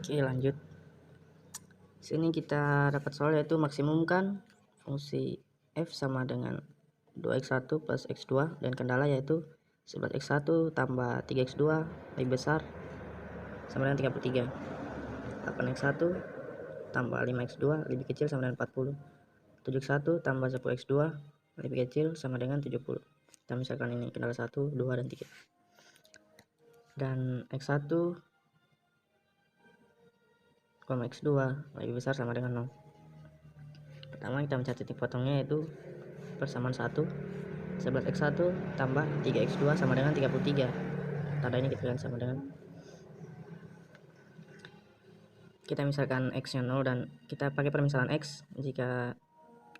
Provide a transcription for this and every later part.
Oke, lanjut. Sini kita dapat soal yaitu maksimumkan fungsi f sama dengan 2x1 plus x2 dan kendala yaitu 11x1 tambah 3x2 lebih besar sama dengan 33, 8x1 tambah 5x2 lebih kecil sama dengan 40, 7x1 tambah 10x2 lebih kecil sama dengan 70. Kita misalkan ini kendala 1, 2, dan 3. Dan x1 x2 lebih besar sama dengan 0. Pertama kita mencari titik potongnya yaitu persamaan 1, 11x1 tambah 3x2 sama dengan 33. Tanda ini kita lihat sama dengan, kita misalkan x nya 0 dan kita pakai permisalan x. Jika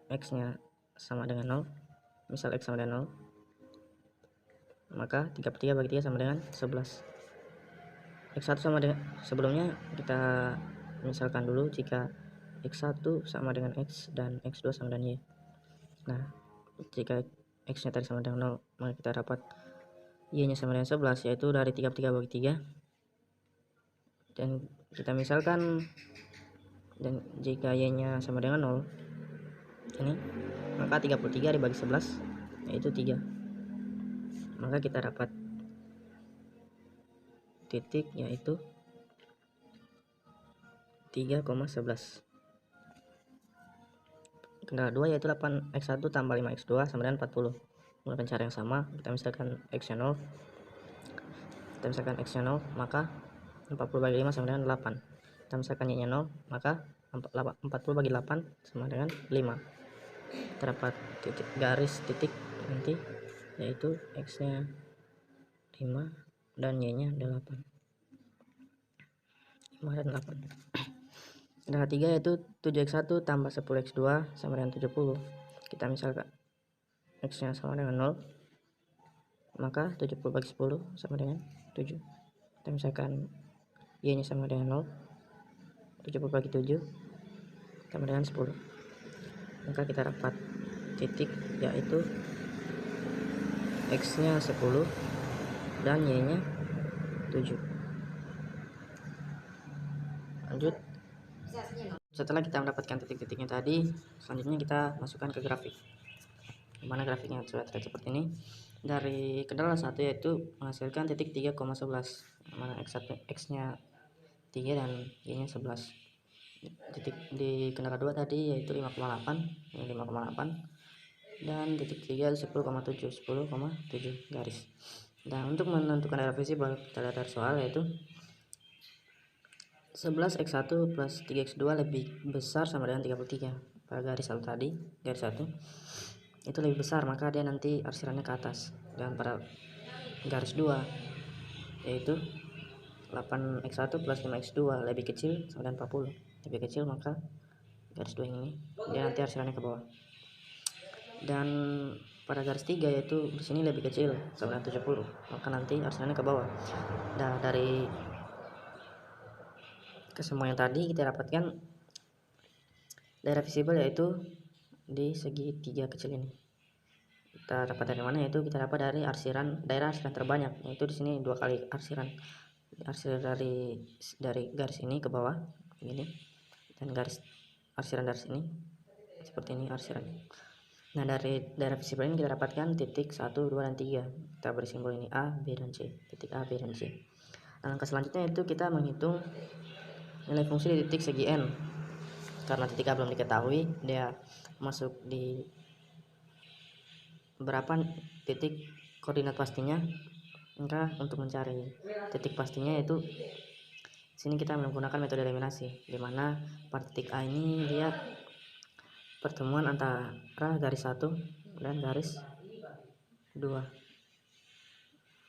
x nya sama dengan 0, misal x sama dengan 0, maka 33 bagi 3 sama dengan 11. x1 sama dengan, sebelumnya kita misalkan dulu jika x1 sama dengan x dan x2 sama dengan y. Nah, jika x nya tadi sama dengan 0, maka kita dapat y nya sama dengan 11, yaitu dari 33 bagi 3. Dan kita misalkan, dan jika y nya sama dengan 0 ini, maka 33 dibagi 11 yaitu 3. Maka kita dapat titik yaitu 3,11. Kendala 2 yaitu 8x1 tambah 5x2 sama dengan 40. Menggunakan cara yang sama, kita misalkan x nya 0, maka 40 bagi 5 sama dengan 8. Kita misalkan y nya 0, maka 40 bagi 8 sama dengan 5. Terdapat titik, garis titik nanti yaitu x nya 5 dan y nya 8. 5 dan 8. Kendala 3 yaitu 7x1 tambah 10x2 sama dengan 70. Kita misalkan x nya sama dengan 0, maka 70 bagi 10 sama dengan 7. Kita misalkan y nya sama dengan 0, 70 bagi 7 sama dengan 10. Maka kita dapat titik yaitu x nya 10 dan y nya 7. Lanjut. Setelah kita mendapatkan titik-titiknya tadi, selanjutnya kita masukkan ke grafik. Dimana grafiknya sudah terlihat seperti ini. Dari kendala 1 yaitu menghasilkan titik 3,11, mana x nya 3 dan y nya 11. Titik di kendala 2 tadi yaitu 5,8, ini 5,8, dan titik 3 10,7 garis. Dan untuk menentukan area visible, kita lihat dari soal yaitu 11x1 plus 3x2 lebih besar sama dengan 33. Pada garis 1 tadi, garis 1 itu lebih besar, maka dia nanti arsirannya ke atas. Dan pada garis 2 yaitu 8x1 plus 5x2 lebih kecil sama dengan 40, lebih kecil, maka garis 2 ini dia nanti arsirannya ke bawah. Dan pada garis 3 yaitu di sini lebih kecil sama dengan 70, maka nanti arsirannya ke bawah. Nah, dari kesemua yang tadi kita dapatkan daerah visible yaitu di segi 3 kecil ini. Kita dapat dari mana? Yaitu kita dapat dari daerah arsiran terbanyak, yaitu di sini 2 kali arsiran dari garis ini ke bawah ini, dan garis arsiran dari sini seperti ini arsiran. Nah, dari daerah visible ini kita dapatkan titik 1, 2, dan 3. Kita beri simbol ini A, B, dan C. Titik A, B, dan C. Nah, langkah selanjutnya itu kita menghitung nilai fungsi di titik segi N. Karena titik A belum diketahui dia masuk di berapa titik koordinat pastinya, maka untuk mencari titik pastinya yaitu sini kita menggunakan metode eliminasi, dimana pada titik A ini dia pertemuan antara garis 1 dan garis 2.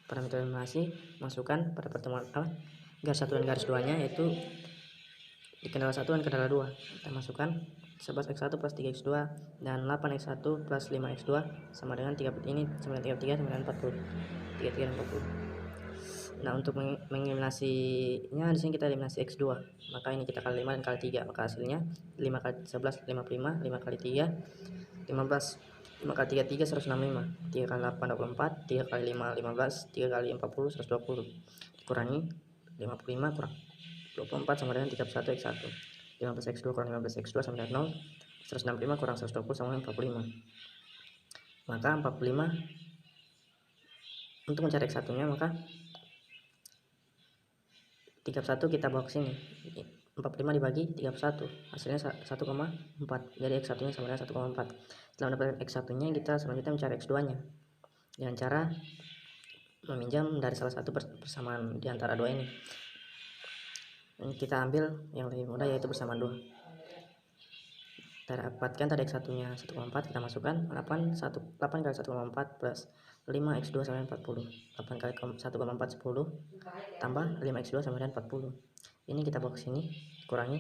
Pada metode eliminasi, masukkan pada pertemuan garis 1 dan garis 2 nya yaitu di kendala 1 dan kendala 2. Kita masukkan 11x1 plus 3x2 dan 8x1 plus 5x2 sama dengan 3, ini sama dengan 33 sama dengan 40. 33 dan 40. Nah, untuk mengeliminasinya di sini kita eliminasi x2. Maka ini kita kali 5 dan kali 3, maka hasilnya 5 kali 11 55, 5 kali 3 15, 5 kali 3 3 165, 3 kali 8 24, 3 kali 5 15, 3 kali 40 120. Dikurangi 55 kurang 24 sama dengan 31 X1. 15 X2 kurang 15 X2 sama dengan 0. 165 kurang 120 sama dengan 45. Maka 45 untuk mencari X1 nya, maka 31 kita bawa ke sini. 45 dibagi 31 hasilnya 1,4. Jadi X1 nya sama dengan 1,4. Setelah mendapatkan X1 nya, kita selanjutnya mencari X2 nya dengan cara meminjam dari salah satu persamaan di antara dua ini. Kita ambil yang lebih mudah, yaitu persamaan 2. Kita dapatkan tadi X1 nya 1,4, kita masukkan 8 kali 1,4 plus 5 X2 sama dengan 40. 8 kali 1,4 10 tambah 5 X2 sama dengan 40. Ini kita bawa ke sini, kurangi,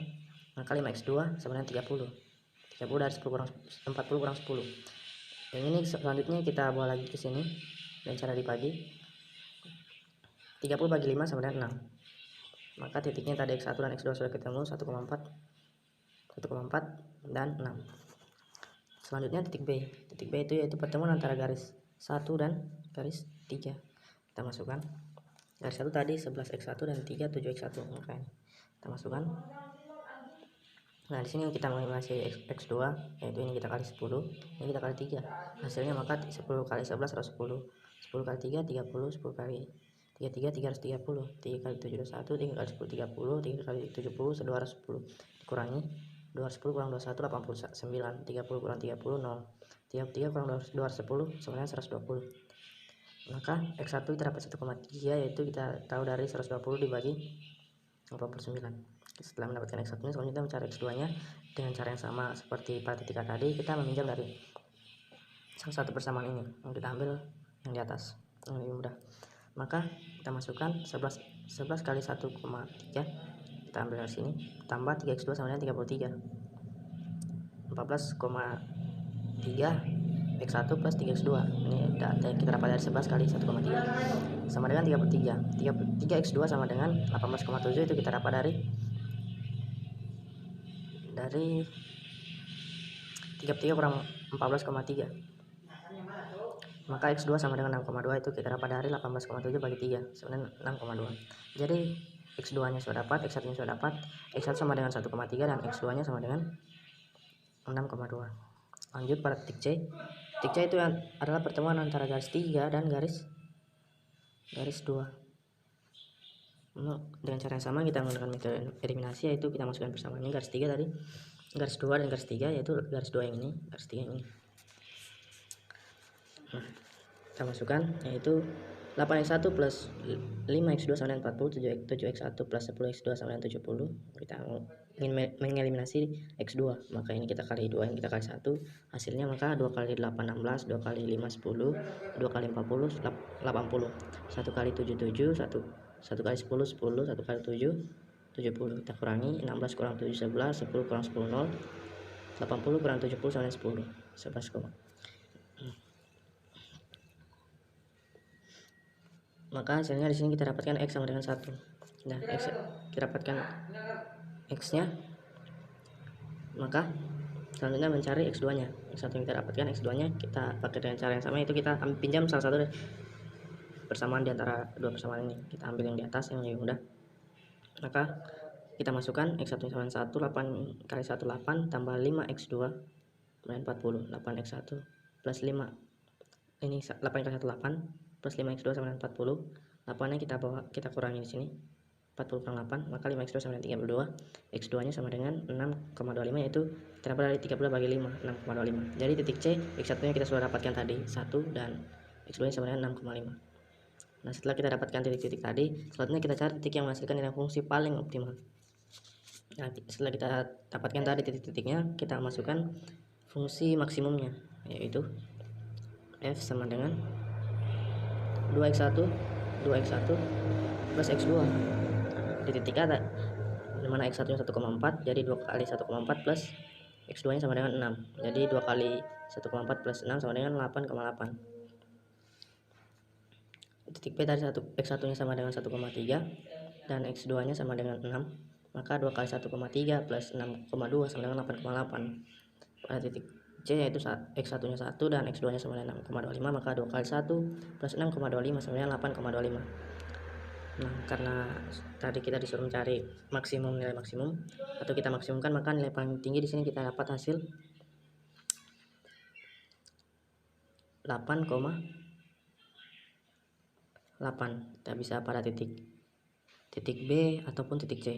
maka 5 X2 sama dengan 30. 30 dari 10 kurang 40 kurang 10. Yang ini selanjutnya kita bawa lagi ke sini dengan cara dibagi. 30 bagi 5 sama dengan 6. Maka titiknya tadi X1 dan X2 sudah ketemu, 1,4 dan 6. Selanjutnya titik B. Titik B itu yaitu pertemuan antara garis 1 dan garis 3. Kita masukkan garis 1 tadi 11 X1 dan 3 7 X1. Maka ini kita masukkan. Nah, di sini kita mengasih X2, yaitu ini kita kali 10, ini kita kali 3. Hasilnya maka 10 kali 11 110. 10 kali 3 30, 10 kali 3 330, 3 kali 7 21, 3 kali 10 30, 3 kali 70 210. Dikurangi 210 kurang 21 89, 30 kurang 30 0, 33 kurang 210 sebenarnya 120. Maka X1 kita dapat 1,3, yaitu kita tahu dari 120 dibagi 89. Setelah mendapatkan X1 nya, selanjutnya mencari X2 nya dengan cara yang sama seperti pada titik A tadi. Kita meminjam dari salah satu persamaan ini, yang kita ambil yang di atas yang lebih mudah. Maka kita masukkan 11 kali 1,3, kita ambil dari sini, tambah 3X2 sama dengan 33. 14,3 X1 plus 3X2. Ini kita dapat dari 11 kali 1,3 sama dengan 33. 3X2 sama dengan 18,7, itu kita dapat dari 33 kurang 14,3. Maka X2 sama dengan 6,2, itu kita dapat dari 18,7 bagi 3 sama dengan 6,2. Jadi X2 nya sudah dapat, X1 nya sudah dapat, X1 sama dengan 1,3 dan X2 nya sama dengan 6,2. Lanjut pada titik C. Titik C itu adalah pertemuan antara garis 3 dan garis 2. Dengan cara yang sama kita menggunakan metode eliminasi, yaitu kita masukkan persamaan ini garis 3 tadi, garis 2 dan garis 3, yaitu garis 2 yang ini, garis 3 yang ini. Kita masukkan, yaitu 8X1 plus 5X2 sama dengan 40, 7X1 plus 10X2 sama dengan 70. Kita ingin mengeliminasi X2, maka ini kita kali 2, ini kita kali 1. Hasilnya maka 2 kali 8 16, 2 kali 5 10, 2 kali 40 80, 1 kali 7 7, 1 kali 10 10, 1 kali 7 70. Kita kurangi, 16 kurang 7 11, 10 kurang 10 0, 80 kurang 70 sama dengan 10, 11. Maka hasilnya di sini kita dapatkan X sama dengan 1. Nah, X kita dapatkan X nya, maka selanjutnya mencari X2 nya. X1 yang kita dapatkan, X2 nya kita pakai dengan cara yang sama, itu kita pinjam salah satu persamaan di antara dua persamaan ini. Kita ambil yang di atas yang lebih mudah. Maka kita masukkan X1 sama dengan 1, 8 kali 1 8 tambah 5X2 kemudian 40, 8X1 plus 5, ini 8 kali 1 8 plus 5X2 sama dengan 40. 8 nya kita kurangi di sini, 40 kurang 8, maka 5X2 sama dengan 32. X2 nya sama dengan 6,25, yaitu kita dapat dari 30 bagi 5, 6,25. Jadi titik C, X1 nya kita sudah dapatkan tadi 1 dan X2 nya sama dengan 6,5. Nah, setelah kita dapatkan titik-titik tadi, selanjutnya kita cari titik yang menghasilkan nilai fungsi paling optimal. Nah, setelah kita dapatkan tadi titik-titiknya, kita masukkan fungsi maksimumnya, yaitu F sama dengan 2X1 plus X2. Di titik A dimana X1 nya 1,4, jadi 2 kali 1,4 plus X2 nya sama dengan 6, jadi 2 kali 1,4 plus 6 sama dengan 8,8. Titik B tadi X1 nya sama dengan 1,3 dan X2 nya sama dengan 6, maka 2 kali 1,3 plus 6,2 sama dengan 8,8. Pada titik C yaitu X1 nya 1 dan X2 nya sama dengan 6,25, maka 2 kali 1 plus 6,25 sama dengan 8,25. Nah, karena tadi kita disuruh mencari maksimum, nilai maksimum, atau kita maksimumkan, maka nilai paling tinggi di sini kita dapat hasil 8,8. Kita bisa pada titik B ataupun titik C.